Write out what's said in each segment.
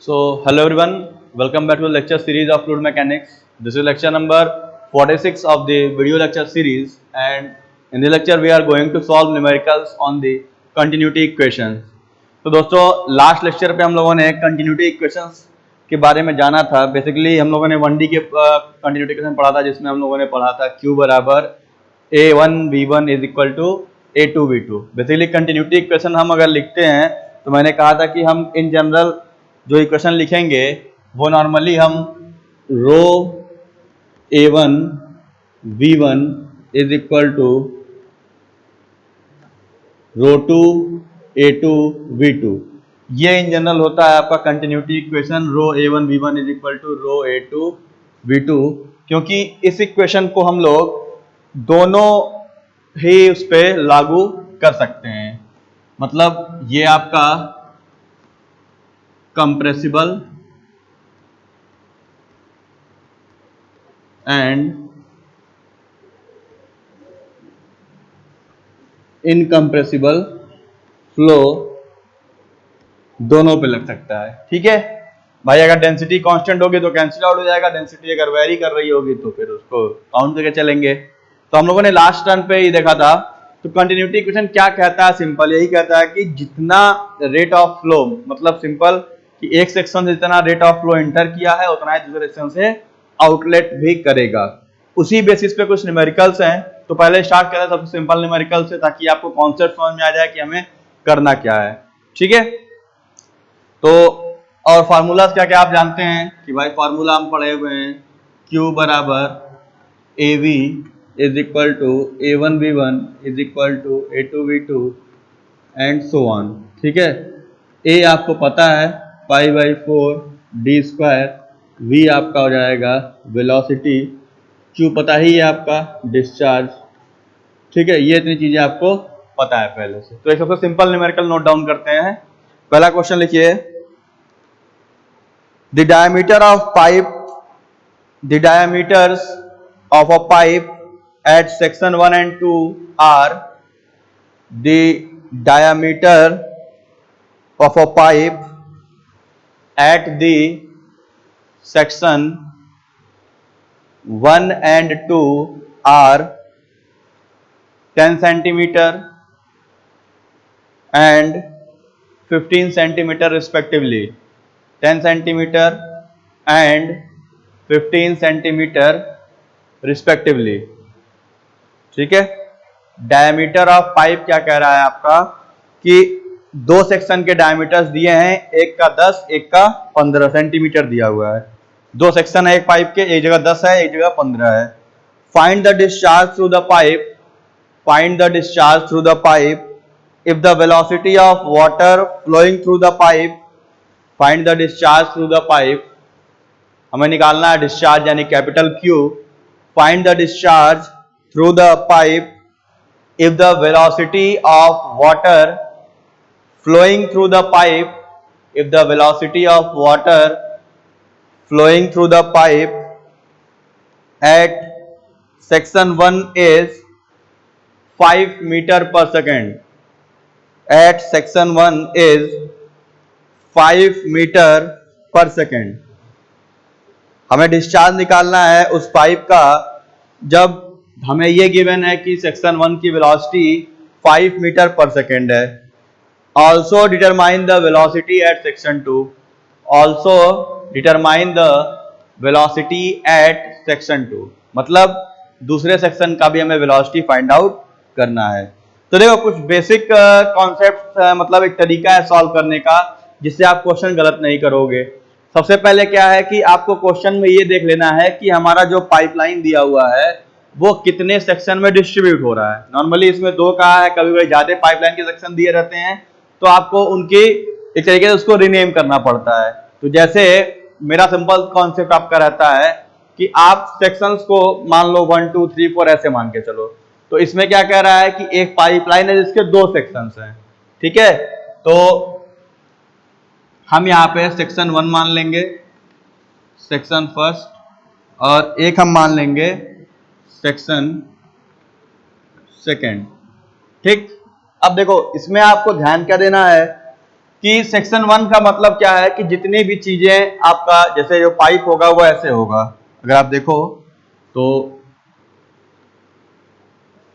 Hello everyone, welcome back to the lecture series of fluid mechanics. This is lecture number 46 of the video lecture series, and in the lecture we are going to solve numericals on the continuity equations. तो दोस्तों last lecture पे हम लोगों ने continuity equations के बारे में जाना था। बेसिकली हम लोगों ने 1D के कंटिन्यूटी इक्वेशन पढ़ा था, जिसमें हम लोगों ने पढ़ा था Q बराबर A1V1 is equal to A2V2। Basically continuity equation हम अगर लिखते हैं तो मैंने कहा था कि हम इन जनरल जो इक्वेशन लिखेंगे वो नॉर्मली हम rho A1 V1 is equal to rho 2 A2 V2, ये इन जनरल होता है आपका continuity equation rho A1 V1 is equal to rho A2 V2, क्योंकि इस इक्वेशन को हम लोग दोनों ही उस पर लागू कर सकते हैं। मतलब ये आपका कंप्रेसिबल एंड इनकंप्रेसिबल फ्लो दोनों पे लग सकता है। ठीक है भाई, अगर डेंसिटी कांस्टेंट होगी तो कैंसिल आउट हो जाएगा, डेंसिटी अगर वेरी कर रही होगी तो फिर उसको काउंट करके चलेंगे। तो हम लोगों ने लास्ट टर्न पे ही देखा था। तो कंटिन्यूटी इक्वेशन क्या कहता है? सिंपल यही कहता है कि जितना रेट ऑफ फ्लो, मतलब सिंपल कि एक सेक्शन से जितना रेट ऑफ फ्लो इंटर किया है उतना ही दूसरे सेक्शन से आउटलेट भी करेगा। उसी बेसिस पे कुछ न्यूमेरिकल्स हैं। तो पहले स्टार्ट करें सबसे सिंपल न्यूमेरिकल से, ताकि आपको कॉन्सेप्ट समझ में आ जाए कि हमें करना क्या है। ठीक है, तो और फार्मूलाज क्या क्या आप जानते हैं कि भाई फार्मूला हम पढ़े हुए हैं, Q बराबर AV is equal to A1V1 is equal to A2V2 and so on. ठीक है, A आपको पता है pi by 4 D square, V आपका हो जाएगा वेलोसिटी, Q पता ही है आपका डिस्चार्ज। ठीक है, ये इतनी चीजें आपको पता है पहले से। तो एक सबसे सिंपल न्यूमेरिकल नोट डाउन करते हैं। पहला क्वेश्चन लिखिए, the diameters of a pipe at section 1 and 2 are the diameter of a pipe at the section 1 and 2 are 10 centimeter and 15 centimeter respectively, 10 centimeter and 15 centimeter respectively। ठीक है, diameter of pipe क्या कह रहा है आपका कि दो सेक्शन के डायमीटर्स दिए हैं, एक का 10 एक का 15 सेंटीमीटर दिया हुआ है। दो सेक्शन है एक पाइप के, एक जगह 10 है एक जगह 15 है। Find the discharge through the pipe, find the discharge through the pipe if the velocity of water flowing through the pipe, find the discharge through the pipe। हमें निकालना है डिस्चार्ज यानी capital Q। find the discharge through the pipe if the velocity of water flowing through the pipe, if the velocity of water flowing through the pipe at section 1 is 5 meter per second, at section 1 is 5 meter per second। हमें discharge निकालना है उस pipe का जब हमें ये given है कि सेक्शन 1 की वेलोसिटी 5 मीटर पर सेकेंड है। Also determine the velocity at section 2, also determine the velocity at section 2, मतलब दूसरे सेक्शन का भी हमें वेलोसिटी फाइंड आउट करना है। तो देखो कुछ बेसिक कॉन्सेप्ट, मतलब एक तरीका है सॉल्व करने का जिससे आप क्वेश्चन गलत नहीं करोगे। सबसे पहले क्या है कि आपको क्वेश्चन में ये देख लेना है कि हमारा जो पाइपलाइन दिया हुआ है वो कितने सेक्शन में डिस्ट्रीब्यूट हो रहा है। नॉर्मली इसमें दो कहा है, कभी कभी ज्यादा पाइपलाइन के सेक्शन दिए रहते हैं तो आपको उनकी एक तरीके से उसको रीनेम करना पड़ता है। तो जैसे मेरा सिंपल कॉन्सेप्ट आपका रहता है कि आप सेक्शंस को मान लो 1 2 3 4 ऐसे मान के चलो। तो इसमें क्या कह रहा है कि एक पाइपलाइन है जिसके दो सेक्शंस हैं। ठीक है, तो हम यहाँ पे सेक्शन 1 मान लेंगे, सेक्शन फर्स्ट, और एक हम मान लेंगे सेक्शन सेकंड। ठीक, अब देखो इसमें आपको ध्यान क्या देना है कि सेक्शन 1 का मतलब क्या है कि जितनी भी चीजें आपका, जैसे जो पाइप होगा वो ऐसे होगा, अगर आप देखो तो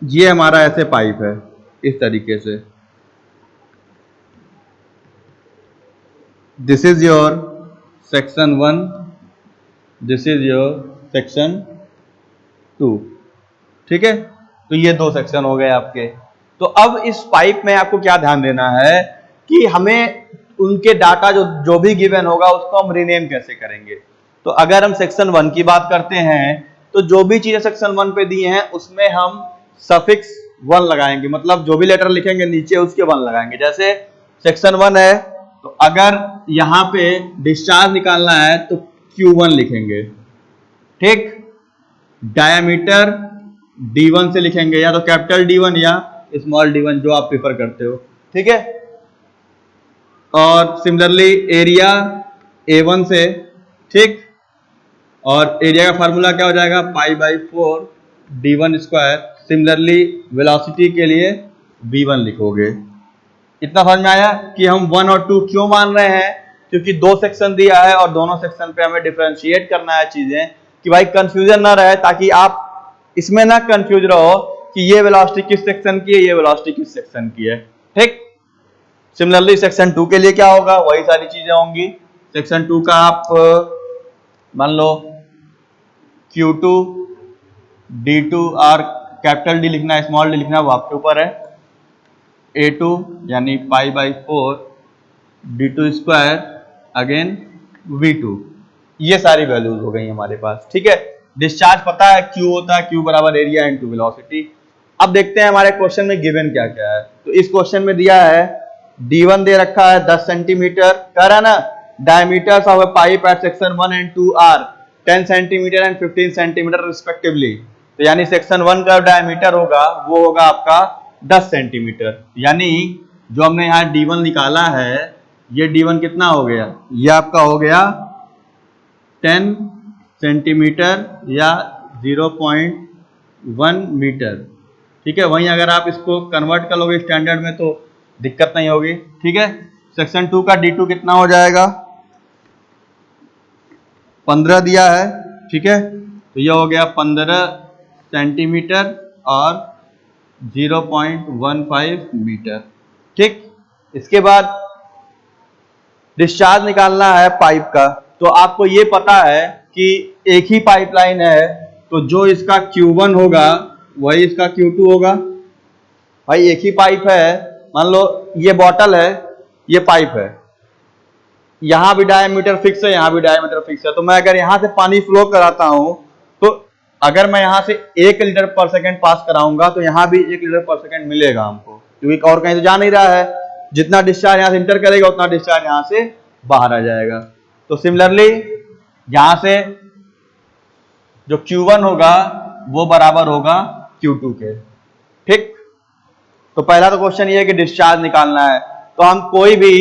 ये हमारा ऐसे पाइप है इस तरीके से, this is your section 1, this is your section 2, ठीक है। तो ये दो सेक्शन हो गए आपके। तो अब इस पाइप में आपको क्या ध्यान देना है कि हमें उनके डाटा जो भी गिवन होगा उसको हम रीनेम कैसे करेंगे। तो अगर हम सेक्शन 1 की बात करते हैं तो जो भी चीजें सेक्शन 1 पे दी हैं उसमें हम सफिक्स 1 लगाएंगे, मतलब जो भी लेटर लिखेंगे नीचे उसके 1 लगाएंगे। जैसे सेक्शन 1 है तो अगर यहाँ पे डिस्चार्ज निकालना है तो Q1 लिखेंगे, ठीक। डायमीटर D1 से लिखेंगे, या तो कैपिटल D1 या स्मॉल d1 जो आप प्रिफर करते हो, ठीक है। और सिमिलरली एरिया A1 से, ठीक। और एरिया का फार्मूला क्या हो जाएगा, π/4 d1 स्क्वायर। सिमिलरली वेलोसिटी के लिए v1 लिखोगे। इतना समझ में आया कि हम 1 और 2 क्यों मान रहे हैं, क्योंकि दो सेक्शन दिया है और दोनों सेक्शन पे हमें डिफरेंशिएट करना है चीजें, कि भाई कंफ्यूजन ना रहे, ताकि आप इसमें ना कंफ्यूज रहो कि ये वेलोसिटी किस सेक्शन की है, ये वेलोसिटी किस सेक्शन की है, ठीक। सिमिलरली सेक्शन 2 के लिए क्या होगा, वही सारी चीजें होंगी। सेक्शन 2 का आप मान लो Q2 D2 और कैपिटल D लिखना है, स्मॉल d लिखना है, वो आपके ऊपर है। A2 यानी π/4 D2 स्क्वायर अगेन V2, ये सारी वैल्यूज हो गई हमारे पास, ठीक है। डिस्चार्ज पता है Q होता है Q बराबर एरिया इनटू वेलोसिटी। अब देखते हैं हमारे क्वेश्चन में गिवन क्या क्या है। तो इस क्वेश्चन में दिया है D1 दे रखा है 10 सेंटीमीटर, कह रहा है ना diameters of a pipe at section 1 and 2 are 10 centimeter and 15 centimeter respectively. तो यानी सेक्शन 1 का डायमीटर होगा वो होगा आपका 10 सेंटीमीटर, यानी जो हमने यहाँ D1 निकाला है, ये D1 कितना हो गया, ये आपका हो गया 10 सेंटीमीटर या 0.1 मीटर, ठीक है। वहीं अगर आप इसको कन्वर्ट कर लोगे स्टैंडर्ड में तो दिक्कत नहीं होगी, ठीक है। सेक्शन 2 का D2 कितना हो जाएगा, 15 दिया है, ठीक है। तो ये हो गया 15 सेंटीमीटर और 0.15 मीटर, ठीक। इसके बाद डिस्चार्ज निकालना है पाइप का। तो आपको ये पता है कि एक ही पाइपलाइन है, तो जो इसका Q1 होगा वही इसका Q2 होगा। भाई एक ही पाइप है, मान लो ये बॉटल है, ये पाइप है, यहां भी डायमीटर फिक्स है, यहां भी डायमीटर फिक्स है। तो मैं अगर यहां से पानी फ्लो कराता हूं तो अगर मैं यहां से 1 लीटर पर सेकंड पास कराऊंगा तो यहां भी 1 लीटर पर सेकंड मिलेगा हमको, क्योंकि और कहीं से जा नहीं रहा है। जितना डिस्चार्ज यहां से इंटर करेगा उतना डिस्चार्ज यहां से बाहर आ जाएगा। तो सिमिलरली यहां से जो Q1 होगा वो बराबर होगा Q2 के, ठीक। तो पहला तो क्वेश्चन ये है कि डिस्चार्ज निकालना है, तो हम कोई भी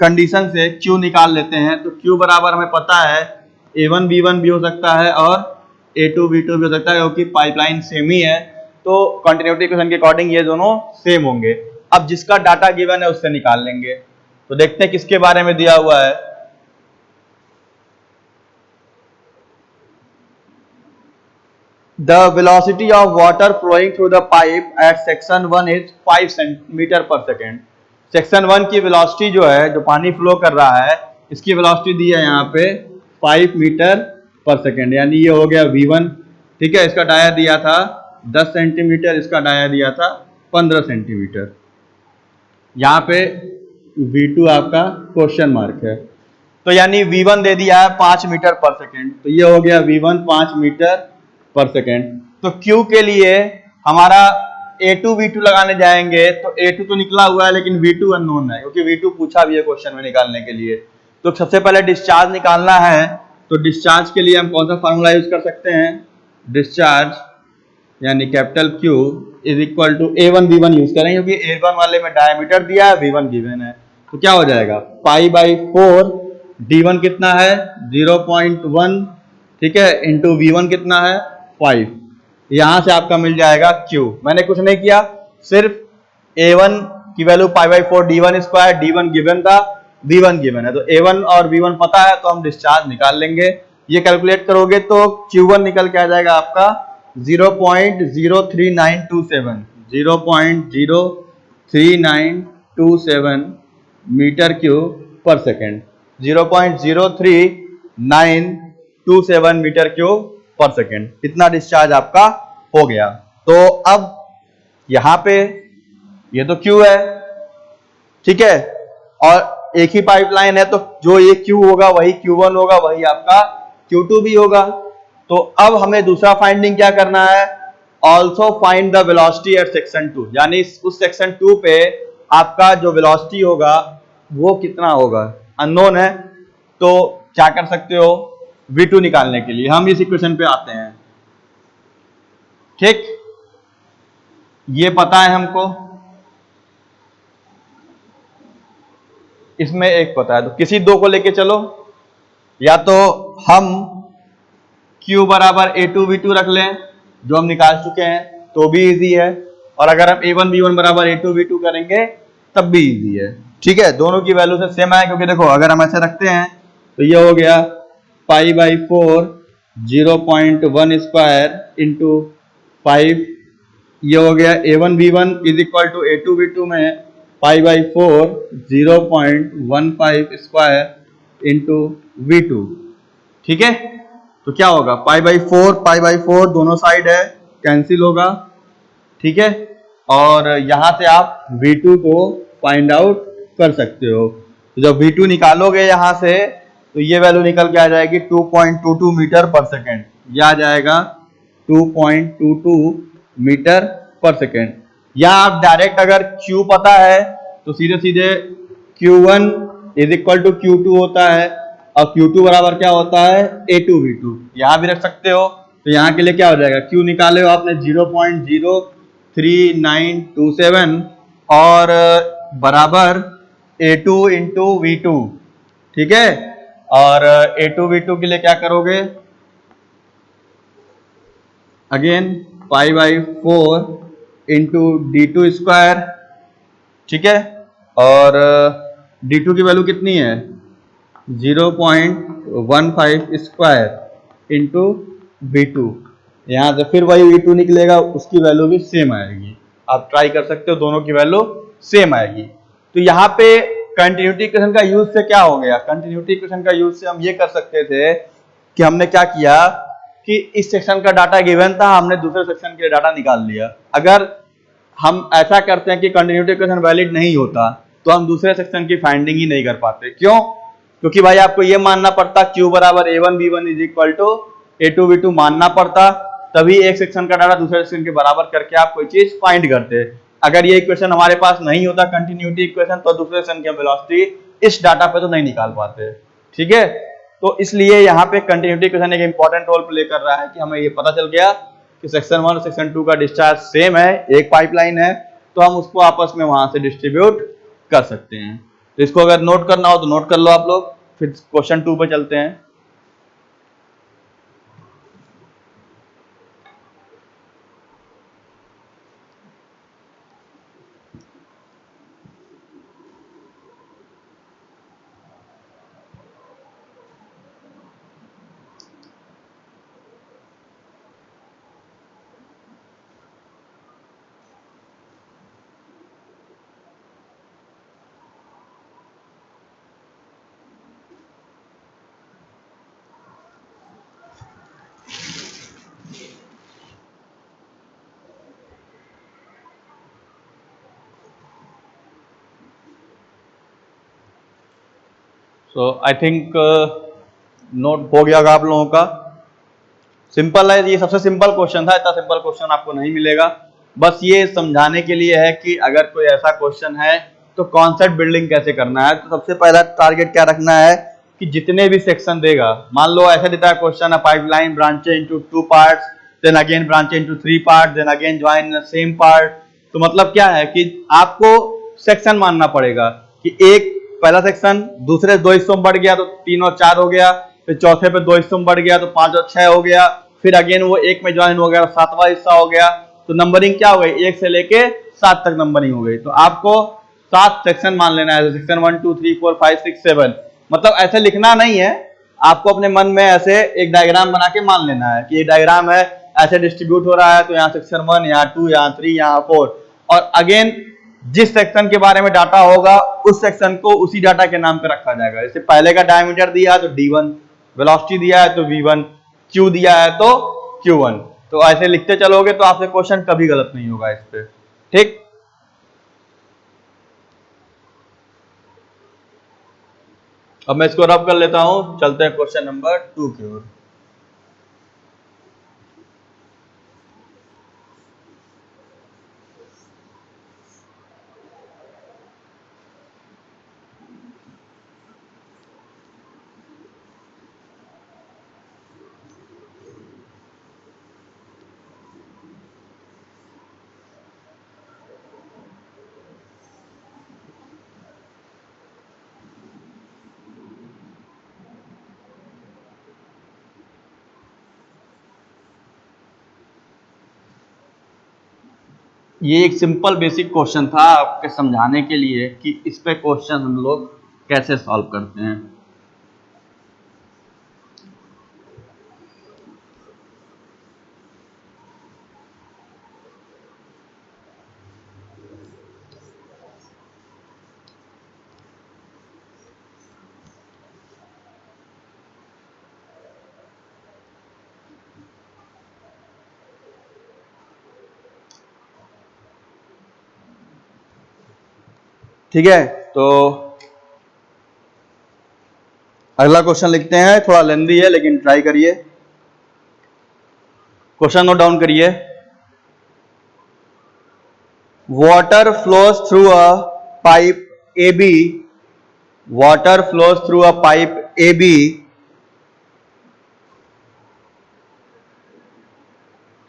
कंडीशन से Q निकाल लेते हैं। तो Q बराबर हमें पता है A1 B1 भी हो सकता है और A2 B2 भी हो सकता है, क्योंकि पाइपलाइन सेम ही है। तो कंटिन्यूटी इक्वेशन के अकॉर्डिंग ये दोनों सेम होंगे। अब जिसका डाटा गिवन है उससे निकाल लेंगे। तो देखते हैं किसके बारे में दिया हुआ है। The velocity of water flowing through the pipe at section 1 is 5 centimeter per second। Section 1 की वेलोसिटी जो है, जो पानी फ्लो कर रहा है, इसकी वेलोसिटी दी है यहाँ पे 5 मीटर पर सेकेंड, यानी ये हो गया V1, ठीक है। इसका डाया दिया था 10 सेंटीमीटर, इसका डाया दिया था 15 सेंटीमीटर। यहाँ पे V2 आपका क्वेश्चन मार्क है। तो यानी V1 दे दिया है 5 मीटर पर सेकेंड, तो ये हो गया V1 5 मीटर पर सेकेंड। तो Q के लिए हमारा A2 V2 लगाने जाएंगे तो A2 तो निकला हुआ है लेकिन V2 अननोन है, क्योंकि V2 पूछा भी है क्वेश्चन में निकालने के लिए। तो सबसे पहले डिस्चार्ज निकालना है, तो डिस्चार्ज के लिए हम कौन सा फार्मूला यूज कर सकते हैं, डिस्चार्ज यानी capital Q is equal to A1 B1 use करेंगे, क्योंकि A1 वाले में डायमीटर दिया है, V1 गिवन है। तो क्या हो जाएगा π/4 D1 कितना है 0.1, ठीक है, इंटू V1 कितना है 5। यहां से आपका मिल जाएगा Q। मैंने कुछ नहीं किया, सिर्फ A1 की value π/4 d1 square, d1 given था, v1 गिवन है, तो a1 और v1 पता है तो हम डिस्चार्ज निकाल लेंगे। ये कैलकुलेट करोगे तो q1 निकल के आ जाएगा आपका 0.03927 0.03927 मीटर क्यूब पर सेकेंड, 0.03927 मीटर क्यूब पर सेकेंड, इतना डिस्चार्ज आपका हो गया। तो अब यहां पे ये तो Q है, ठीक है, और एक ही पाइपलाइन है तो जो ये Q होगा वही Q1 होगा, वही आपका Q2 भी होगा। तो अब हमें दूसरा फाइंडिंग क्या करना है, also find the velocity at section 2, यानी उस सेक्शन 2 पे आपका जो वेलोसिटी होगा वो कितना होगा, अननोन है। तो क्या कर सकते हो, V2 निकालने के लिए हम इस इक्वेशन पे आते हैं, ठीक, ये पता है हमको, इसमें एक पता है, तो किसी दो को लेके चलो, या तो हम Q बराबर A2V2 रख लें जो हम निकाल चुके हैं तो भी इजी है, और अगर हम A1V1 बराबर A2V2 करेंगे तब भी इजी है, ठीक है, दोनों की वैल्यू से सेम है। क्योंकि देखो अगर हम ऐसे रखते हैं तो ये हो गया π/4 0.1 स्क्वायर इंटू 5, ये हो गया A1V1 is equal to A2V2 में π/4 0.15 स्क्वायर इंटू V2, ठीक है। तो क्या होगा, π/4 दोनों साइड है, कैंसिल होगा, ठीक है, और यहां से आप V2 को फाइंड आउट कर सकते हो। तो जब V2 निकालोगे यहां से तो ये वैल्यू निकल के आ जाएगी 2.22 मीटर पर सेकेंड, यह आ जाएगा 2.22 मीटर पर सेकेंड। या आप डायरेक्ट अगर Q पता है तो सीधे सीधे Q1 is equal to Q2 होता है, और Q2 बराबर क्या होता है, A2V2, यहां भी रख सकते हो। तो यहां के लिए क्या हो जाएगा, Q निकाले हो आपने 0.03927 और बराबर A2 इंटू V2, ठीक है, और A2V2 के लिए क्या करोगे, अगेन π/4 इंटू D2 स्क्वायर, ठीक है, और D2 की वैल्यू कितनी है 0.15 स्क्वायर इंटू V2, यहां से फिर वही V2 निकलेगा, उसकी वैल्यू भी सेम आएगी। आप ट्राई कर सकते हो, दोनों की वैल्यू सेम आएगी। तो यहाँ पे कंटिन्यूटी इक्वेशन का यूज से क्या हो गया, कंटिन्यूटी इक्वेशन का यूज से हम ये कर सकते थे कि हमने क्या किया कि इस सेक्शन का डाटा गिवन था, हमने दूसरे सेक्शन के लिए डाटा निकाल लिया। अगर हम ऐसा करते हैं कि कंटिन्यूटी इक्वेशन वैलिड नहीं होता तो हम दूसरे सेक्शन की फाइंडिंग ही नहीं कर पाते। क्यों, क्योंकि भाई आपको ये मानना पड़ता Q बराबर A1V1 is equal to A2V2 मानना पड़ता, तभी एक सेक्शन का डाटा दूसरे सेक्शन के बराबर करके आप कोई चीज फाइंड करते। अगर ये इक्वेशन हमारे पास नहीं होता कंटिन्यूटी इक्वेशन, तो दूसरे सेक्शन की वेलोसिटी इस डाटा पे तो नहीं निकाल पाते, ठीक है। तो इसलिए यहाँ पे कंटिन्यूटी इक्वेशन एक इंपॉर्टेंट रोल प्ले कर रहा है कि हमें ये पता चल गया कि सेक्शन 1 और सेक्शन 2 का डिस्चार्ज सेम है, एक पाइपलाइन है, तो हम उसको आपस में वहां से डिस्ट्रीब्यूट कर सकते हैं। तो इसको अगर नोट करना हो तो नोट कर लो आप लोग, फिर क्वेश्चन 2 पे चलते हैं। सो आई थिंक नोट हो गया होगा आप लोगों का। सिंपल है, ये सबसे सिंपल क्वेश्चन था, इतना सिंपल क्वेश्चन आपको नहीं मिलेगा। बस ये समझाने के लिए है कि अगर कोई ऐसा क्वेश्चन है तो कॉन्सेप्ट बिल्डिंग कैसे करना है। तो सबसे पहला टारगेट क्या रखना है कि जितने भी सेक्शन देगा, मान लो ऐसा देता है क्वेश्चन है pipeline branches into 2 parts, then again branches into 3 part, then again join in same part. तो मतलब क्या है कि आपको सेक्शन मानना पड़ेगा कि एक पहला सेक्शन दूसरे 2 हिस्सों में बढ़ गया तो 3 और 4 हो गया, फिर चौथे पे 2 हिस्सों में बढ़ गया तो 5 और 6 हो गया, फिर अगेन वो एक में ज्वाइन हो गया, 7वां हिस्सा हो गया। तो नंबरिंग क्या हो गई, 1 से लेके 7 तक नंबरिंग हो गई। तो आपको 7 सेक्शन मान लेना है, सेक्शन 1 2 3 4 5 6 7, मतलब ऐसे लिखना नहीं है, आपको अपने मन में ऐसे एक डायग्राम बना के मान लेना है कि ये डायग्राम है, ऐसे डिस्ट्रीब्यूट हो रहा है, तो यहाँ सेक्शन 1, यहाँ 2, यहाँ 3, यहाँ 4, और अगेन जिस सेक्शन के बारे में डाटा होगा उस सेक्शन को उसी डाटा के नाम पे रखा जाएगा। जैसे पहले का डायमीटर दिया है तो D1, वेलोसिटी दिया है तो V1, Q दिया है तो Q1, तो ऐसे लिखते चलोगे तो आपसे क्वेश्चन कभी गलत नहीं होगा इस पे, ठीक। अब मैं इसको रब कर लेता हूं, चलते हैं क्वेश्चन नंबर 2 की ओर। ये एक सिंपल बेसिक क्वेश्चन था आपके समझाने के लिए कि इस पे क्वेश्चन हम लोग कैसे सॉल्व करते हैं। ठीक है, तो अगला क्वेश्चन लिखते हैं, थोड़ा लेंदी है लेकिन ट्राई करिए। क्वेश्चन नोट डाउन करिए। Water flows through a pipe AB, water flows through a pipe AB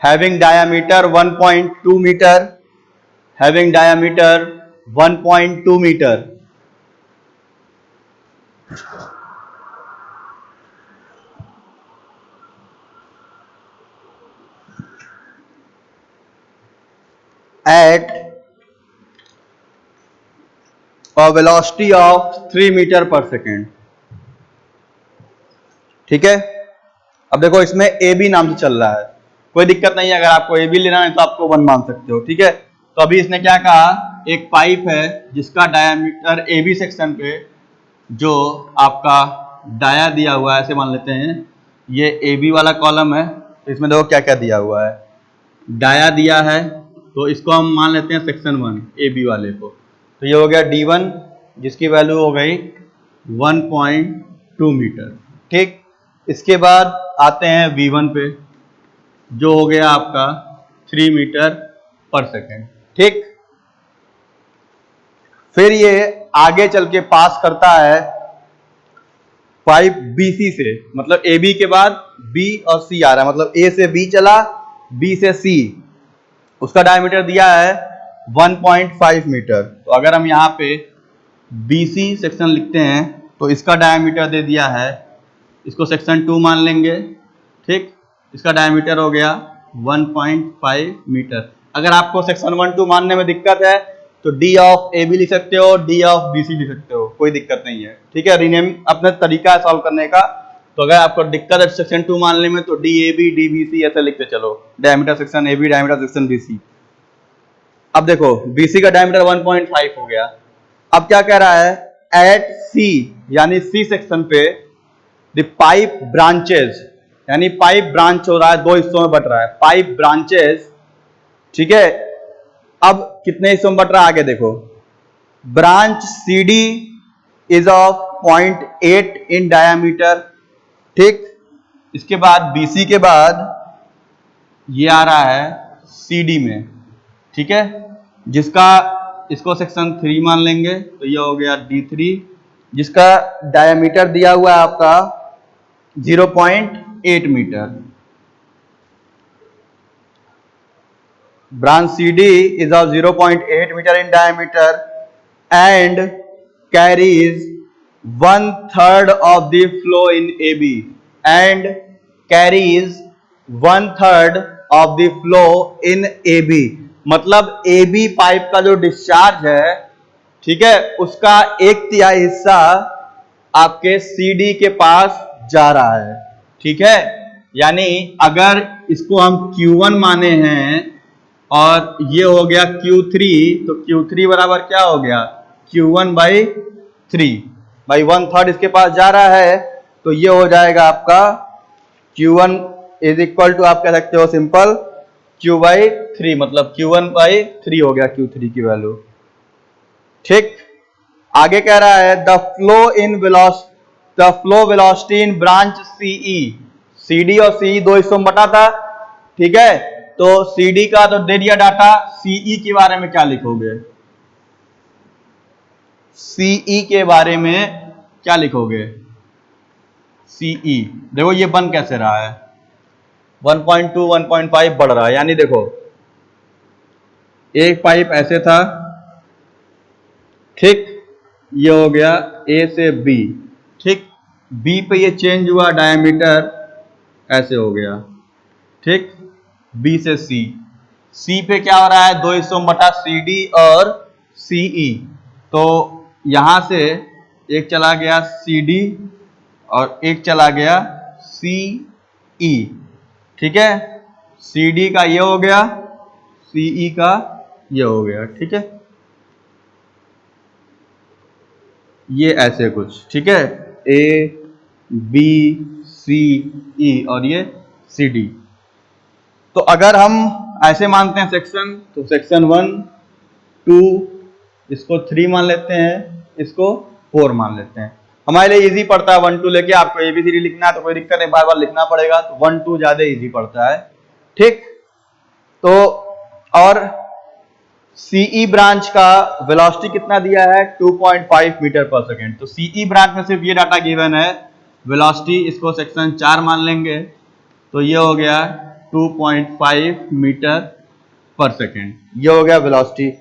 having diameter 1.2 meter, having diameter 1.2 meter, at a velocity of 3 meter per second। ठीक है, अब देखो इसमें AB नाम से चल रहा है, कोई दिक्कत नहीं है, अगर आपको AB लेना है तो आपको 1 मान सकते हो। ठीक है, तो अभी इसने क्या कहा, एक पाइप है जिसका डायमीटर AB सेक्शन पे, जो आपका डाया दिया हुआ है, ऐसे मान लेते हैं ये AB वाला कॉलम है, तो इसमें देखो क्या क्या दिया हुआ है, डाया दिया है, तो इसको हम मान लेते हैं सेक्शन 1 AB वाले को, तो ये हो गया D1 जिसकी वैल्यू हो गई 1.2 मीटर। ठीक, इसके बाद आते हैं V1 पे, जो हो गया आपका 3 मीटर पर सेकेंड। ठीक, फिर ये आगे चल के पास करता है पाइप BC से, मतलब AB के बाद B और C आ रहा है, मतलब A से B चला, B से C, उसका डायमीटर दिया है 1.5 मीटर। तो अगर हम यहाँ पे BC सेक्शन लिखते हैं तो इसका डायमीटर दे दिया है, इसको सेक्शन 2 मान लेंगे। ठीक, इसका डायमीटर हो गया 1.5 मीटर। अगर आपको सेक्शन 1 2 मानने में दिक्कत है तो D ऑफ AB लिख सकते हो, D ऑफ BC लिख सकते हो, कोई दिक्कत नहीं है। ठीक है, रीनेम अपना तरीका है सॉल्व करने का, तो अगर आपको दिक्कत है सेक्शन 2 मानने में तो DAB DBC ऐसे लिखते चलो, diameter section AB, diameter section BC। अब देखो BC का डायमीटर 1.5 हो गया। अब क्या कह रहा है, एट C यानी C सेक्शन पे द पाइप ब्रांचेस, यानी पाइप ब्रांच हो रहा है, 2 हिस्सों में बट रहा है, पाइप ब्रांचेस। ठीक है, अब कितने हिस्सों में बट रहा है आगे देखो, branch CD is of 0.8 in diameter. ठीक, इसके बाद BC के बाद ये आ रहा है CD में। ठीक है, जिसका इसको सेक्शन 3 मान लेंगे, तो ये हो गया D3, जिसका डायमीटर दिया हुआ है आपका 0.8 metre. Branch CD is of 0.8 meter in diameter and carries 1/3 of the flow in AB, and carries 1/3 of the flow in AB। मतलब AB पाइप का जो डिस्चार्ज है, ठीक है, उसका 1/3 हिस्सा आपके CD के पास जा रहा है। ठीक है, यानी अगर इसको हम Q1 माने हैं और ये हो गया Q3, तो Q3 बराबर क्या हो गया, Q1/3 भाई 1/3 इसके पास जा रहा है, तो ये हो जाएगा आपका Q1 इज इक्वल टू, आप कह सकते हो सिंपल Q/3, मतलब Q1/3 हो गया Q3 की वैल्यू। ठीक, आगे कह रहा है the flow velocity in branch CE, CD और CE दो हिस्सों में बटा था। ठीक है, तो CD का तो दे दिया डाटा, CE के बारे में क्या लिखोगे, CE के बारे में क्या लिखोगे, CE देखो ये बन कैसे रहा है, 1.2 1.5 बढ़ रहा है, यानी देखो एक पाइप ऐसे था, ठीक, ये हो गया A से B, ठीक, B पे ये चेंज हुआ, डायमीटर ऐसे हो गया, ठीक, B से C पे क्या हो रहा है, दो हिस्सों में बटा CD और CE, तो यहां से एक चला गया CD और एक चला गया CE। ठीक है, CD का ये हो गया, CE का ये हो गया। ठीक है, ये ऐसे कुछ, ठीक है, A B C E और ये CD। तो अगर हम ऐसे मानते हैं सेक्शन, तो सेक्शन 1 2 इसको 3 मान लेते हैं, इसको 4 मान लेते हैं, हमारे लिए इजी पड़ता है 1 2 लेके। आपको ABCD लिखना है तो कोई दिक्कत नहीं, बार बार लिखना पड़ेगा, तो 1 2 ज्यादा इजी पड़ता है। ठीक, तो और CE ब्रांच का वेलोसिटी कितना दिया है, 2.5 मीटर पर सेकेंड, तो CE ब्रांच में सिर्फ ये डाटा गिवन है, वेलोसिटी इसको सेक्शन 4 मान लेंगे, तो ये हो गया 2.5 मीटर पर सेकेंड, ये हो गया velocity.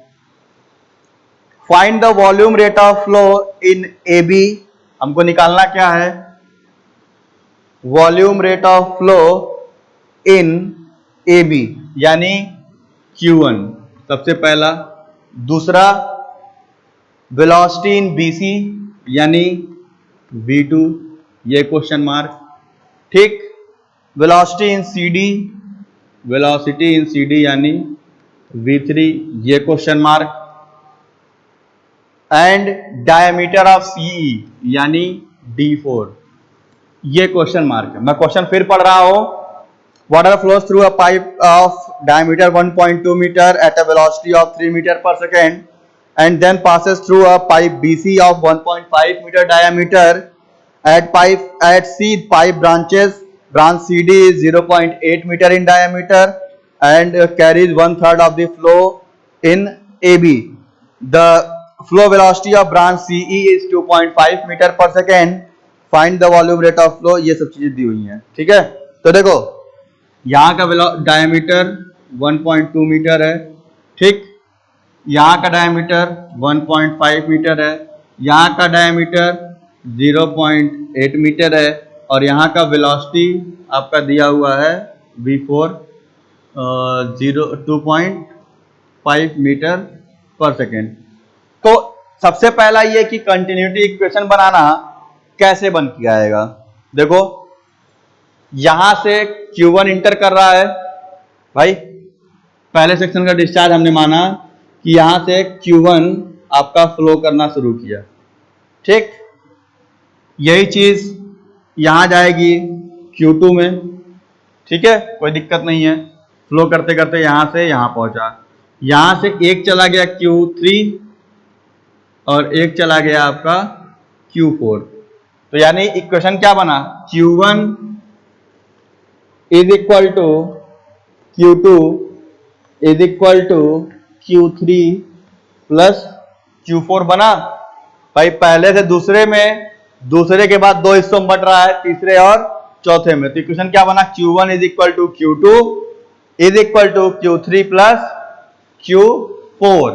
Find the volume rate of flow in AB, हमको निकालना क्या है, volume rate of flow in AB यानी Q1 सबसे पहला, दूसरा वेलोसिटी इन BC यानी V2, ये क्वेश्चन मार्क, ठीक, वेलोसिटी इन CD यानी V3, ये question mark, and diameter of CE यानी D4, ये क्वेश्चन मार्क है। मैं क्वेश्चन फिर पढ़ रहा हूं, water flows through a pipe of diameter 1.2 meter at a velocity of 3 meter पर second and then passes through a pipe BC of 1.5 meter diameter at C pipe branch CD is 0.8 meter in diameter and carries 1/3 of the flow in AB. The flow velocity of branch CE is 2.5 meter per second. Find the volume rate of flow, ये सब चीजें दी हुई हैं। ठीक है, तो देखो यहाँ का डायमीटर 1.2 मीटर है, ठीक, यहाँ का डायमीटर 1.5 मीटर है, यहाँ का डायमीटर 0.8 मीटर है, और यहाँ का वेलोसिटी आपका दिया हुआ है V4 2.5 मीटर पर सेकेंड। तो सबसे पहला ये कि कंटिन्यूटी इक्वेशन बनाना कैसे बन के आएगा, देखो यहां से Q1 इंटर कर रहा है, भाई पहले सेक्शन का डिस्चार्ज हमने माना कि यहां से Q1 आपका फ्लो करना शुरू किया, ठीक, यही चीज यहां जाएगी Q2 में, ठीक है, कोई दिक्कत नहीं है, फ्लो करते करते यहां से यहां पहुंचा, यहां से एक चला गया Q3 और एक चला गया आपका Q4, तो यानी इक्वेशन क्या बना, Q1 is equal to Q2 is equal to Q3 plus Q4 बना। भाई पहले से दूसरे में, दूसरे के बाद दो हिस्सों में बट रहा है, तीसरे और चौथे में, तो इक्वेशन क्या बना, Q1 is equal to Q2 is equal to Q3 plus Q4।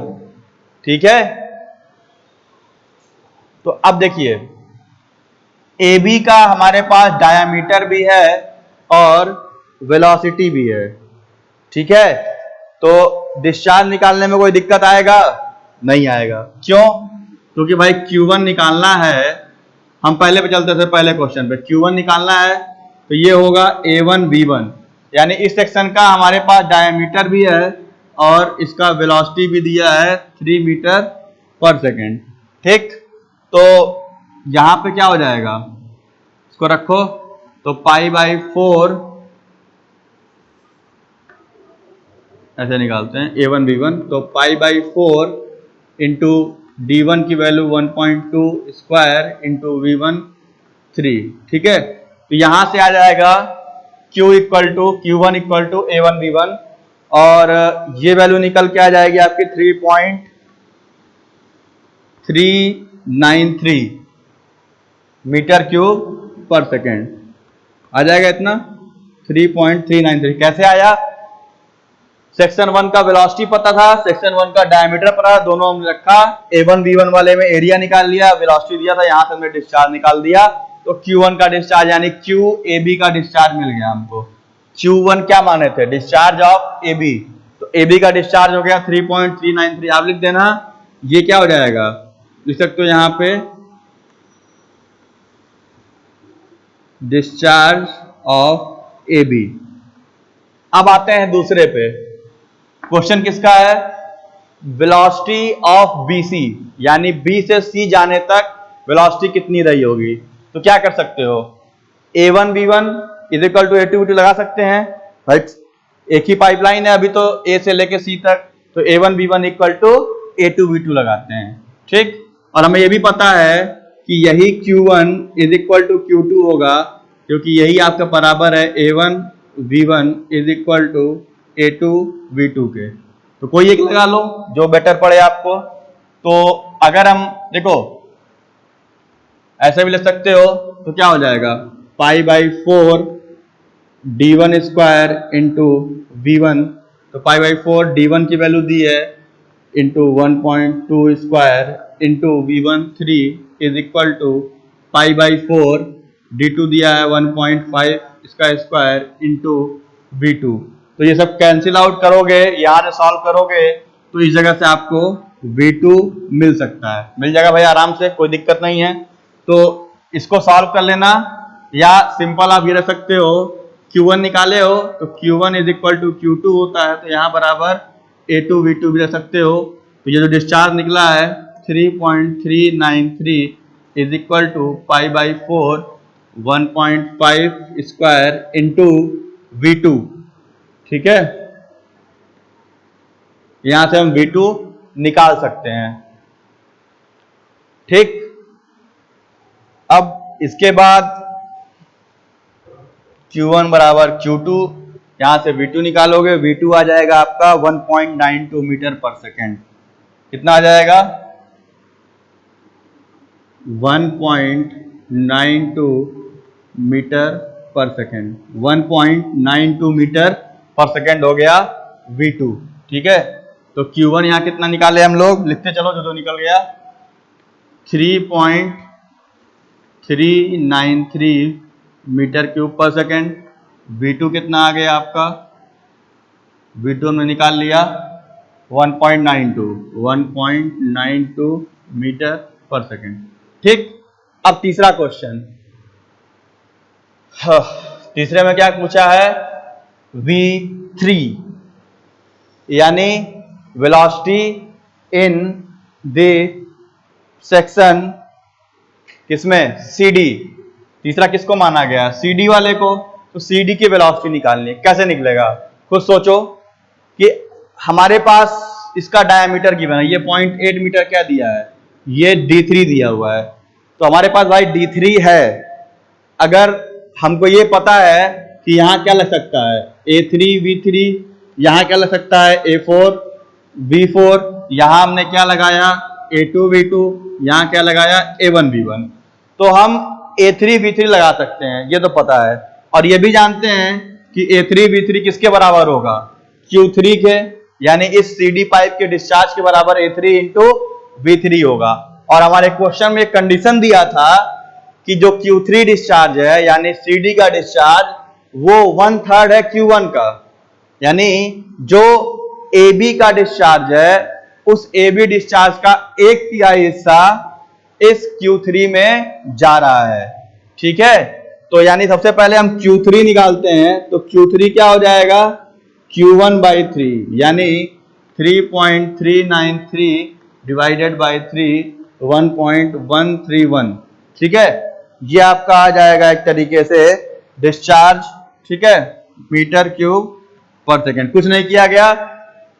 ठीक है, तो अब देखिए AB का हमारे पास डायामीटर भी है और वेलोसिटी भी है, ठीक है, तो डिस्चार्ज निकालने में कोई दिक्कत आएगा, नहीं आएगा, क्यों, क्योंकि भाई Q1 निकालना है, हम पहले पे चलते थे, पहले क्वेश्चन पे Q1 निकालना है तो ये होगा A1 B1, यानी इस सेक्शन का हमारे पास डायमीटर भी है और इसका वेलोसिटी भी दिया है 3 मीटर पर सेकेंड। ठीक, तो यहां पे क्या हो जाएगा, इसको रखो तो π/4 ऐसे निकालते हैं A1 B1, तो π/4 इंटू D1 की वैल्यू 1.2 स्क्वायर इंटू V1 3। ठीक है, तो यहां से आ जाएगा Q1 equal to A1 B1 और ये वैल्यू निकल के आ जाएगी आपकी 3.393 मीटर क्यूब पर सेकेंड आ जाएगा इतना 3.393। कैसे आया, सेक्शन 1 का वेलोसिटी पता था, सेक्शन 1 का डायमीटर पता था, दोनों हमने रखा, A1 B1 वाले में एरिया निकाल लिया, वेलोसिटी दिया था, यहां से हमने डिस्चार्ज निकाल दिया, तो Q1 का डिस्चार्ज यानी QAB का डिस्चार्ज मिल गया हमको। Q1 क्या माने थे, डिस्चार्ज ऑफ AB, तो AB का डिस्चार्ज हो गया 3.393। आप लिख देना, ये क्या हो जाएगा, लिख सकते हो यहां पे डिस्चार्ज ऑफ AB। अब आते हैं दूसरे पे, क्वेश्चन किसका है, वेलोसिटी ऑफ BC, यानी B से C जाने तक वेलोसिटी कितनी रही होगी। तो क्या कर सकते हो, A1 B1 is equal to A2 B2 लगा सकते हैं, राइट, एक ही पाइपलाइन है अभी तो A से लेके C तक, तो A1 B1 equal to A2 B2 लगाते हैं। ठीक, और हमें यह भी पता है कि यही Q1 is equal to Q2 होगा, क्योंकि यही आपका बराबर है A1 B1 is equal to A2 B2 के। तो कोई एक लगा लो जो बेटर पड़े आपको। तो अगर हम देखो ऐसे भी लिख सकते हो, तो क्या हो जाएगा, π/4 D1 स्क्वायर इंटू V1, तो π/4 D1 की वैल्यू दी है into 1.2 square into V1 3 is equal to π/4 D2 दिया है 1.5 इसका स्क्वायर इंटू V2। तो ये सब कैंसिल आउट करोगे, यहां से सॉल्व करोगे तो इस जगह से आपको V2 मिल सकता है, मिल जाएगा भाई आराम से, कोई दिक्कत नहीं है। तो इसको सॉल्व कर लेना, या सिंपल आप ये रख सकते हो, Q1 निकाले हो तो Q1 is equal to Q2 होता है, तो यहाँ बराबर A2 V2 भी रख सकते हो। तो ये जो डिस्चार्ज निकला है 3.393 is equal to π/4 1.5 square into V2। ठीक है, यहां से हम V2 निकाल सकते हैं। ठीक, अब इसके बाद Q1 बराबर Q2, यहां से V2 निकालोगे, V2 आ जाएगा आपका 1.92 मीटर पर सेकेंड। कितना आ जाएगा, 1.92 मीटर पर सेकेंड, 1.92 मीटर पर सेकेंड हो गया V2। ठीक है, तो Q1 यहां कितना निकाले हम लोग, लिखते चलो जो निकल गया 3.393 मीटर क्यूब पर सेकेंड। V2 कितना आ गया आपका, V2 हमने निकाल लिया 1.92 मीटर पर सेकेंड। ठीक, अब तीसरा क्वेश्चन, तीसरे में क्या पूछा है, V3 यानी वेलोसिटी इन द सेक्शन किसमें, CD। तीसरा किसको माना गया, CD वाले को। तो CD की वेलोसिटी निकालनी है, कैसे निकलेगा, खुद सोचो कि हमारे पास इसका डायमीटर गिवन है, ये 0.8 मीटर क्या दिया है, ये D3 दिया हुआ है, तो हमारे पास भाई D3 है। अगर हमको ये पता है कि यहाँ क्या लग सकता है, A3 V3, यहाँ क्या लग सकता है, A4 B4, यहाँ हमने क्या लगाया A2 B2, यहाँ क्या लगाया A1 B1, तो हम A3 B3 लगा सकते हैं, ये तो पता है। और ये भी जानते हैं कि A3 B3 किसके बराबर होगा, Q3 के, यानी इस CD पाइप के डिस्चार्ज के बराबर A3 इंटू V3 होगा। और हमारे क्वेश्चन में एक कंडीशन दिया था कि जो Q3 डिस्चार्ज है यानी CD का डिस्चार्ज वो 1/3 है Q1 का, यानी जो AB का डिस्चार्ज है उस AB डिस्चार्ज का 1/3 हिस्सा इस Q3 में जा रहा है। ठीक है, तो यानी सबसे पहले हम Q3 निकालते हैं, तो Q3 क्या हो जाएगा, Q1/3 यानी 3.393 डिवाइडेड बाई 3 1.131। ठीक है, ये आपका आ जाएगा एक तरीके से डिस्चार्ज। ठीक है, मीटर क्यूब पर सेकेंड। कुछ नहीं किया गया,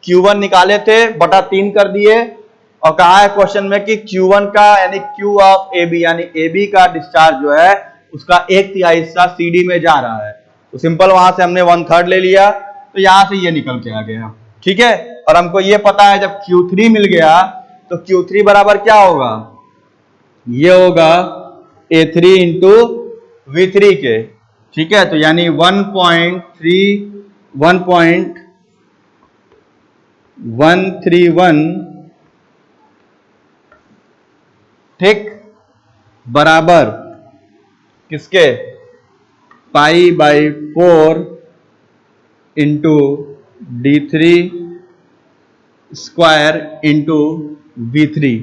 Q1 निकाले थे बटा 3 कर दिए, और कहा है क्वेश्चन में कि Q1 का यानी Q ऑफ AB यानी AB का डिस्चार्ज जो है उसका 1/3 हिस्सा CD में जा रहा है। तो सिंपल वहां से हमने 1/3 ले लिया, तो यहां से ये निकल के आ गया। ठीक है, और हमको ये पता है जब Q3 मिल गया तो Q3 बराबर क्या होगा, ये होगा A3 इंटू V3 के। ठीक है, तो यानी 1.131 ठीक बराबर किसके, π/4 into D3 square into V3।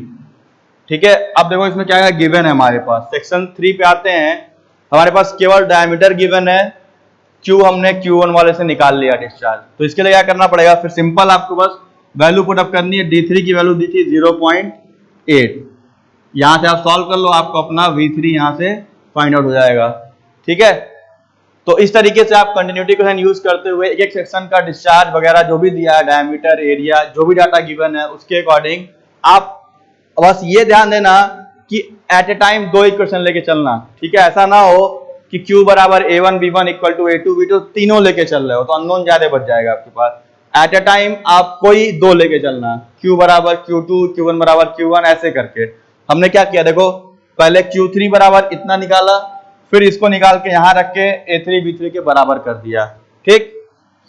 ठीक है, अब देखो इसमें क्या है, गिवन है हमारे पास। सेक्शन 3 पे आते हैं, हमारे पास केवल डायमीटर गिवन है, Q हमने Q1 वाले से निकाल लिया डिस्चार्ज। तो इसके लिए क्या करना पड़ेगा, फिर सिंपल आपको बस वैल्यू पुट अप करनी है। D3 की वैल्यू दी थी 0.8, यहां से आप सॉल्व कर लो, आपको अपना V3 यहां से फाइंड आउट हो जाएगा। ठीक है, तो इस तरीके से आप कंटिन्यूटी क्वेश्चन यूज करते हुए एक एक सेक्शन का डिस्चार्ज वगैरह जो भी दिया है, डायमीटर, एरिया, जो भी डाटा गिवन है उसके अकॉर्डिंग आप बस ये ध्यान देना कि एट ए टाइम 2 इक्वेशन लेके चलना। ठीक है, ऐसा ना हो कि Q बराबर A1 B1 equal to A2 B2 तीनों लेके चल रहे हो तो अननोन ज्यादा बच जाएगा आपके पास। एट ए टाइम आप कोई 2 लेके चलना, Q बराबर Q2, Q1 बराबर Q1, ऐसे करके। हमने क्या किया, देखो पहले Q3 बराबर इतना निकाला, फिर इसको निकाल के यहां रख के A3 B3 के बराबर कर दिया। ठीक,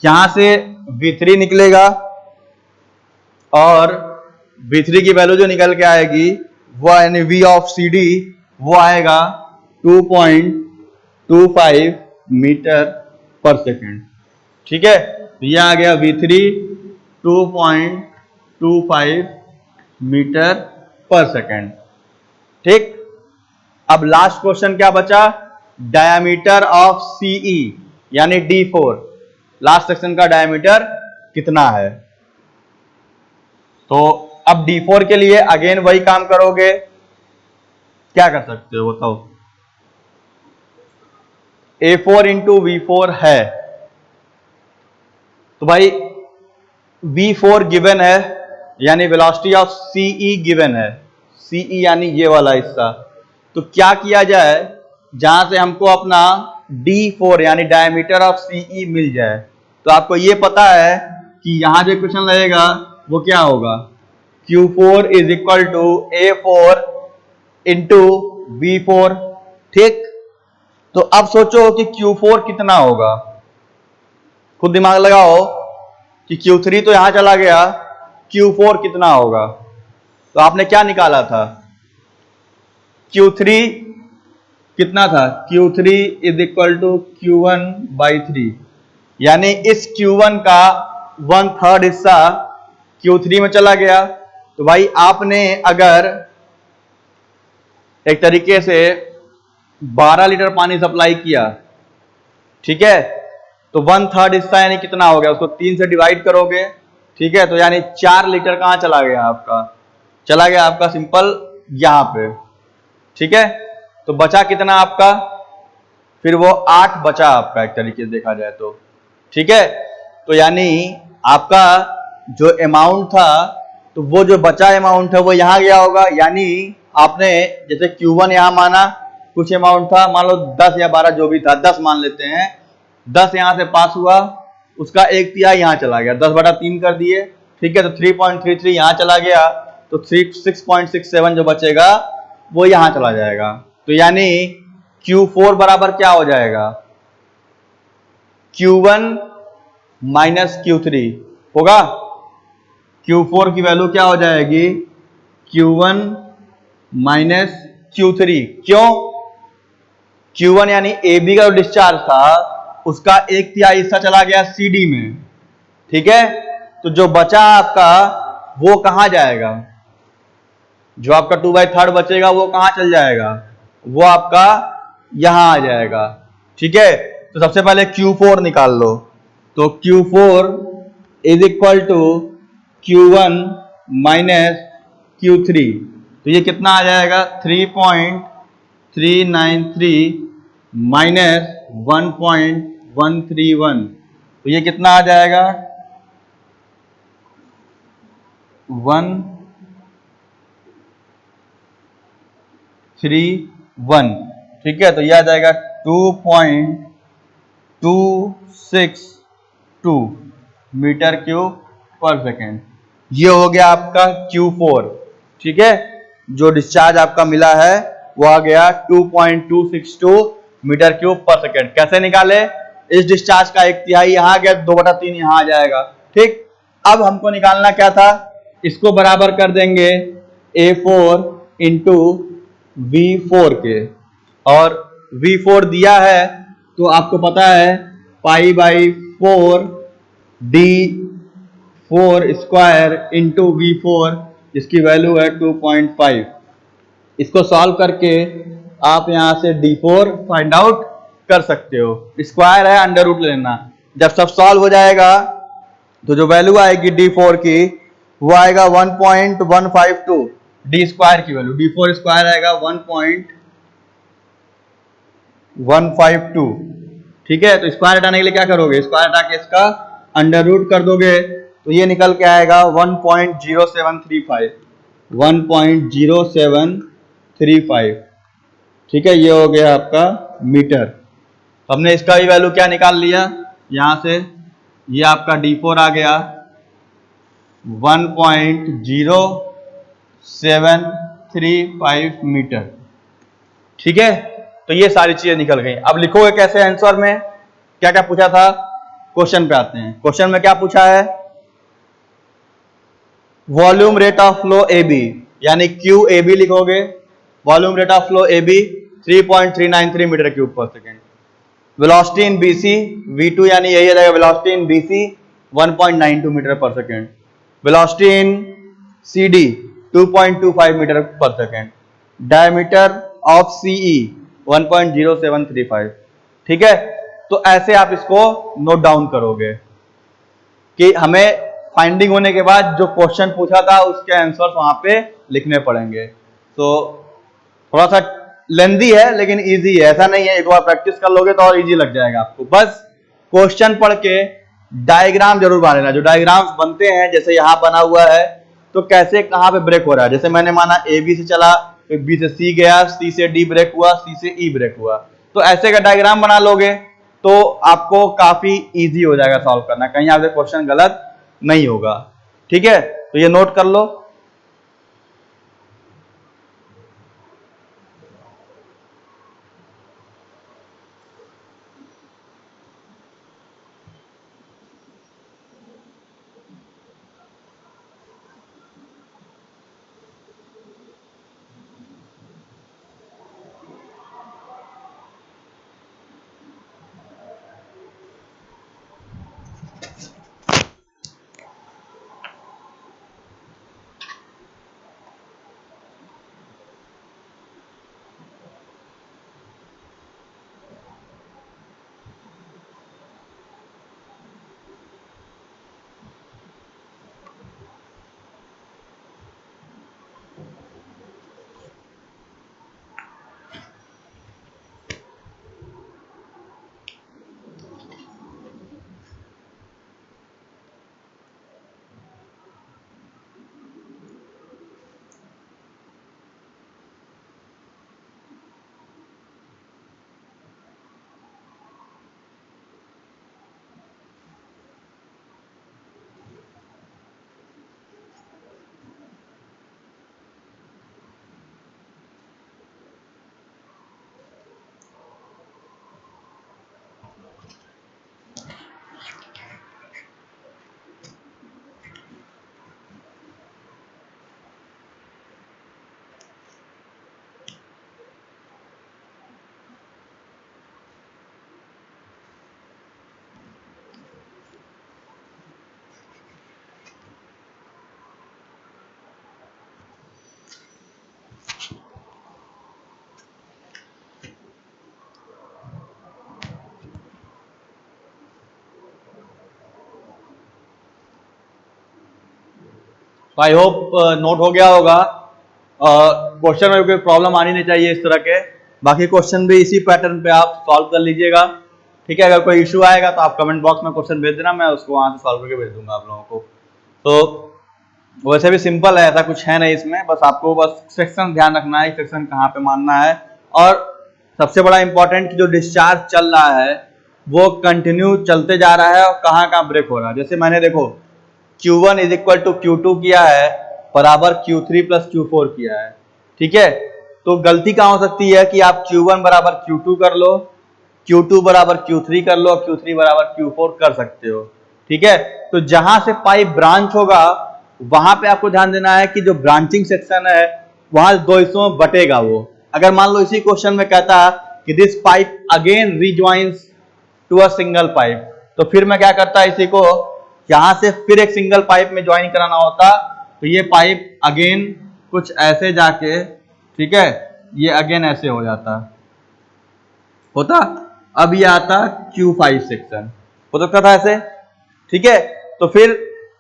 यहां से V3 निकलेगा और V3 की वैल्यू जो निकल के आएगी वो यानी V ऑफ CD वो आएगा 2.25 मीटर पर सेकेंड। ठीक है, ये आ गया V3 2.25 मीटर पर सेकेंड। ठीक, अब लास्ट क्वेश्चन क्या बचा, डायमीटर ऑफ CE यानी D4, लास्ट सेक्शन का डायमीटर कितना है। तो अब D4 के लिए अगेन वही काम करोगे, क्या कर सकते हो बताओ, A4 इंटू V4 है, तो भाई V4 गिवन है यानी वेलोसिटी ऑफ CE गिवन है, CE यानी ये वाला हिस्सा। तो क्या किया जाए, जहां से हमको अपना D4 यानी डायमीटर ऑफ CE मिल जाए, तो आपको ये पता है कि यहां जो इक्वेशन रहेगा वो क्या होगा, Q4 is equal to A4 into V4। ठीक, तो अब सोचो कि Q4 कितना होगा, खुद दिमाग लगाओ कि Q3 तो यहां चला गया, Q4 कितना होगा। तो आपने क्या निकाला था, Q3 कितना था, Q3 is equal to Q1/3, यानी इस Q1 का 1/3 हिस्सा Q3 में चला गया। तो भाई आपने अगर एक तरीके से 12 लीटर पानी सप्लाई किया, ठीक है, तो 1/3 हिस्सा यानी कितना हो गया, उसको 3 से डिवाइड करोगे। ठीक है, तो यानी 4 लीटर कहां चला गया आपका, चला गया आपका सिंपल यहां पे। ठीक है, तो बचा कितना आपका, फिर वो 8 बचा आपका एक तरीके से देखा जाए तो। ठीक है, तो यानी आपका जो अमाउंट था, तो वो जो बचा अमाउंट है वो यहां गया होगा, यानी आपने जैसे Q1 यहां माना, कुछ अमाउंट था, मान लो 10 या 12 जो भी था, 10 मान लेते हैं, 10 यहां से पास हुआ, उसका 1/3 यहां चला गया, 10/3 कर दिए। ठीक है, तो 3.33 यहां चला गया, तो 6.67 जो बचेगा वो यहां चला जाएगा। तो यानी Q4 बराबर क्या हो जाएगा, Q1 माइनस Q3 होगा। Q4 की वैल्यू क्या हो जाएगी, Q1 माइनस Q3। क्यों, Q1 यानी AB का जो डिस्चार्ज था उसका 1/3 हिस्सा चला गया CD में। ठीक है, तो जो बचा आपका वो कहां जाएगा, जो आपका 2/3 बचेगा वो कहाँ चल जाएगा, वो आपका यहां आ जाएगा। ठीक है, तो सबसे पहले Q4 निकाल लो। तो Q4 is equal to Q1 minus Q3। तो ये कितना आ जाएगा, 3.393 माइनस 1.131। तो ये कितना आ जाएगा, 131। ठीक है, तो ये आ जाएगा 2.262 मीटर क्यूब पर सेकेंड। ये हो गया आपका Q4। ठीक है, जो डिस्चार्ज आपका मिला है वो आ गया 2.262 मीटर क्यूब पर सेकेंड। कैसे निकाले, इस डिस्चार्ज का 1/3 यहां आ गया, 2/3 यहां आ जाएगा। ठीक, अब हमको निकालना क्या था, इसको बराबर कर देंगे A4 इंटू V4 के, और V4 दिया है तो आपको पता है π/4 D4 स्क्वायर इंटू V4, जिसकी वैल्यू है 2.5। इसको सॉल्व करके आप यहां से D4 फाइंड आउट कर सकते हो। स्क्वायर है, अंडर रूट लेना। जब सब सॉल्व हो जाएगा तो जो वैल्यू आएगी D4 की वो आएगा 1.152। डी स्क्वायर की वैल्यू, D4 स्क्वायर आएगा 1.152। ठीक है, तो स्क्वायर हटाने के लिए क्या करोगे, स्क्वायर हटा के इसका अंडर रूट कर दोगे तो ये निकल के आएगा 1.0735। 1.0735। ठीक है, ये हो गया आपका मीटर। हमने इसका भी वैल्यू क्या निकाल लिया यहां से, ये आपका D4 आ गया 1.0735 मीटर। ठीक है, तो ये सारी चीजें निकल गई। अब लिखोगे कैसे आंसर में, क्या क्या पूछा था, क्वेश्चन पे आते हैं। क्वेश्चन में क्या पूछा है, volume rate of flow AB, यानी QAB लिखोगे। Volume rate of flow AB 3.393 metre cube पर सेकेंड। वेलोसिटी इन BC V2, यानी यही आ जाएगा वेलोसिटी इन BC 1.92 मीटर पर सेकेंड। वेलोसिटी इन CD 2.25 मीटर पर सेकेंड। Diameter of CE 1.0735। ठीक है, तो ऐसे आप इसको नोट डाउन करोगे कि हमें फाइंडिंग होने के बाद जो क्वेश्चन पूछा था उसके आंसर्स वहां पे लिखने पड़ेंगे। तो थोड़ा सा लेंदी है लेकिन इजी है, ऐसा नहीं है, एक बार प्रैक्टिस कर लोगे तो और इजी लग जाएगा आपको। बस क्वेश्चन पढ़ के डायग्राम जरूर बना लेना। जो डायग्राम्स बनते हैं, जैसे यहां बना हुआ है, तो कैसे कहां पे ब्रेक हो रहा है, जैसे मैंने माना AB से चला, फिर B से C गया, C से D ब्रेक हुआ, C से E ब्रेक हुआ, तो ऐसे का डायग्राम बना लोगे तो आपको काफी इजी हो जाएगा सॉल्व करना, कहीं आपसे क्वेश्चन गलत नहीं होगा। ठीक है, तो ये नोट कर लो। तो आई होप नोट हो गया होगा। क्वेश्चन में कोई प्रॉब्लम आनी नहीं चाहिए इस तरह के। बाकी क्वेश्चन भी इसी पैटर्न पे आप सॉल्व कर लीजिएगा, ठीक है। अगर कोई इशू आएगा तो आप कमेंट बॉक्स में क्वेश्चन भेज देना, मैं उसको वहां से सॉल्व करके भेज दूंगा आप लोगों को। तो वैसे भी सिंपल है, ऐसा कुछ है नहीं इसमें, बस आपको बस सेक्शन ध्यान रखना है, सेक्शन कहाँ पे मानना है। और सबसे बड़ा इंपॉर्टेंट जो डिस्चार्ज चल रहा है वो कंटिन्यू चलते जा रहा है और कहाँ कहाँ ब्रेक हो रहा है। जैसे मैंने देखो Q1 is equal to Q2 किया है, बराबर Q3 प्लस Q4 किया है, ठीक है। तो गलती कहाँ हो सकती है कि आप Q1 बराबर Q2 कर लो, Q2 बराबर Q3 कर लो, Q3 बराबर Q4 कर सकते हो, ठीक है। तो जहां से पाइप ब्रांच होगा वहां पे आपको ध्यान देना है कि जो ब्रांचिंग सेक्शन है वहां दो हिस्सों में बटेगा वो। अगर मान लो इसी क्वेश्चन में कहता कि this pipe again rejoins to a single pipe, तो फिर मैं क्या करता इसी को यहां से फिर एक सिंगल पाइप में ज्वाइन कराना होता। तो ये पाइप अगेन कुछ ऐसे जाके, ठीक है, ये अगेन ऐसे हो जाता होता। अब ये आता Q5 सेक्शन, हो सकता था ऐसे, ठीक है। तो फिर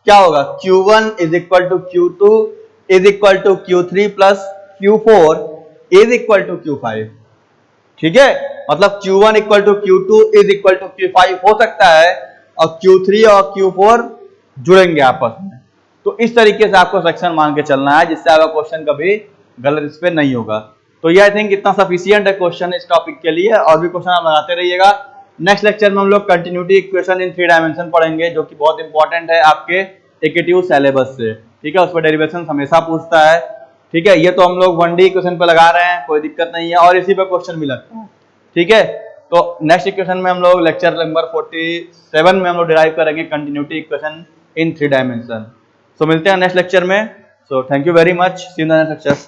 क्या होगा, Q1 is equal to Q2 is equal to Q3 plus Q4 is equal to Q5, ठीक है। मतलब Q1 equal to Q2 is equal to Q5 हो सकता है और Q3 और Q4 जुड़ेंगे आपस में। तो इस तरीके से आपको सेक्शन मान के चलना है जिससे आपका क्वेश्चन कभी गलत इस पे नहीं होगा। तो ये आई थिंक इतना सफिशियंट है क्वेश्चन इस टॉपिक के लिए, और भी क्वेश्चन आप लगाते रहिएगा। नेक्स्ट लेक्चर में हम लोग कंटिन्यूटी इक्वेशन इन 3 डायमेंशन पढ़ेंगे, जो कि बहुत इंपॉर्टेंट है आपके एकेटिव सिलेबस से, ठीक है। उस पर डेरिवेशन हमेशा पूछता है, ठीक है। ये तो हम लोग 1D इक्वेशन पे लगा रहे हैं, कोई दिक्कत नहीं है, और इसी पे क्वेश्चन भी लगता है, ठीक है। तो नेक्स्ट इक्वेशन में हम लोग लेक्चर नंबर 47 में हम लोग डिराइव करेंगे कंटिन्यूटी इक्वेशन इन 3 डायमेंशन। सो मिलते हैं नेक्स्ट लेक्चर में। So thank you very much, see you in the next lecture.